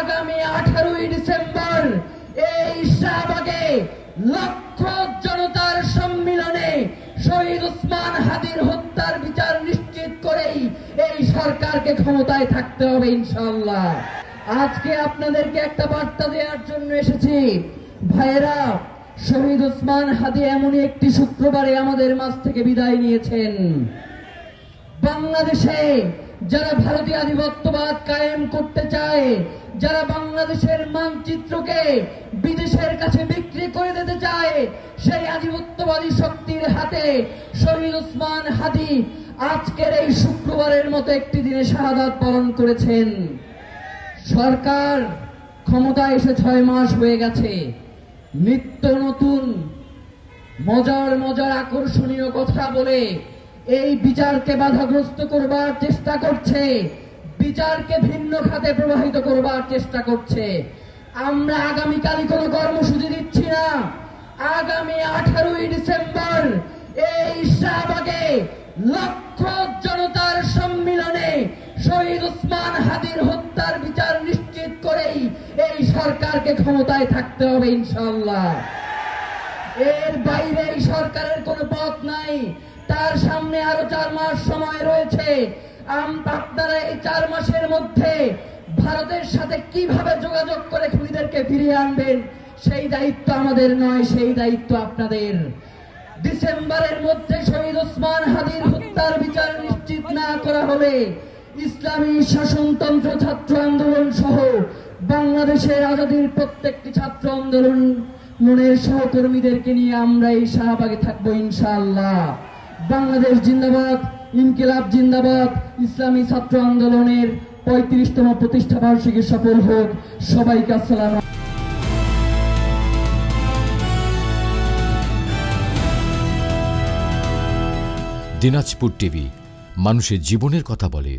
আগামী 18ই ডিসেম্বর এই শাহবাগে লক্ষ জনতার সম্মিলনে শহীদ ওসমান হাদির হত্যার বিচার নিশ্চিত করেই এই সরকারকে ক্ষমতায় থাকতে হবে ইনশাআল্লাহ। আজকে আপনাদেরকে একটা বার্তা দেওয়ার জন্য এসেছি ভাইয়েরা। শহীদ ওসমান হাদি এমনই একটি শুক্রবারে আমাদের মাঝ থেকে বিদায় নিয়েছেন। বাংলাদেশে যারা ভারতীয় আধিপত্যবাদ কায়েম করতে চায়, যারা বাংলাদেশের মানচিত্রকে বিদেশের কাছে বিক্রি করে দিতে চায়, সেই আধিপত্যবাদী শক্তির হাতে শহীদ ওসমান হাদি আজকের এই শুক্রবারের মতো একটি দিনে শাহাদাত বরণ করেছেন। সরকার ক্ষমতায় এসে 6 মাস হয়ে গেছে। নিত্য নতুন মজার আকর্ষণীয় কথা বলে এই বিচারকে বাধাগ্রস্ত করবার চেষ্টা করছে, বিচারকে ভিন্ন খাতে প্রবাহিত করবার চেষ্টা করছে। আমরা আগামীকালই কোনো কর্মসূচি দিচ্ছি না। আগামী 18ই ডিসেম্বর এই শাহবাগে লক্ষ জনতার সম্মিলনে শহীদ ওসমান হাদির হত্যার বিচার নিশ্চিত করেই এই সরকারকে ক্ষমতায় থাকতে হবে ইনশাআল্লাহ। এর বাইরে এই সরকারের কোনো পথ নাই। তার সামনে আরো 4 মাস সময় রয়েছে। আপনারা এই 4 মাসের মধ্যে ভারতের সাথে কিভাবে যোগাযোগ করে খুনিদেরকে ফিরিয়ে আনবেন, সেই দায়িত্ব আমাদের নয়, সেই দায়িত্ব আপনাদের। ডিসেম্বরের মধ্যে শহীদ ওসমান হাদির হত্যার বিচার নিশ্চিত না করা হলে ইসলামী শাসনতন্ত্র ছাত্র আন্দোলন সহ বাংলাদেশের আজাদীর প্রত্যেকটি ছাত্র আন্দোলনের সহকর্মীদেরকে নিয়ে আমরা এই শাহবাগে থাকবো ইনশাআল্লাহ। বাংলাদেশ জিন্দাবাদ, ইনকিলাব জিন্দাবাদ। ইসলামী ছাত্র আন্দোলনের 35তম প্রতিষ্ঠা বার্ষিকী সফল হোক। সবাইকে আসসালাম। দিনাজপুর টিভি, মানুষের জীবনের কথা বলে।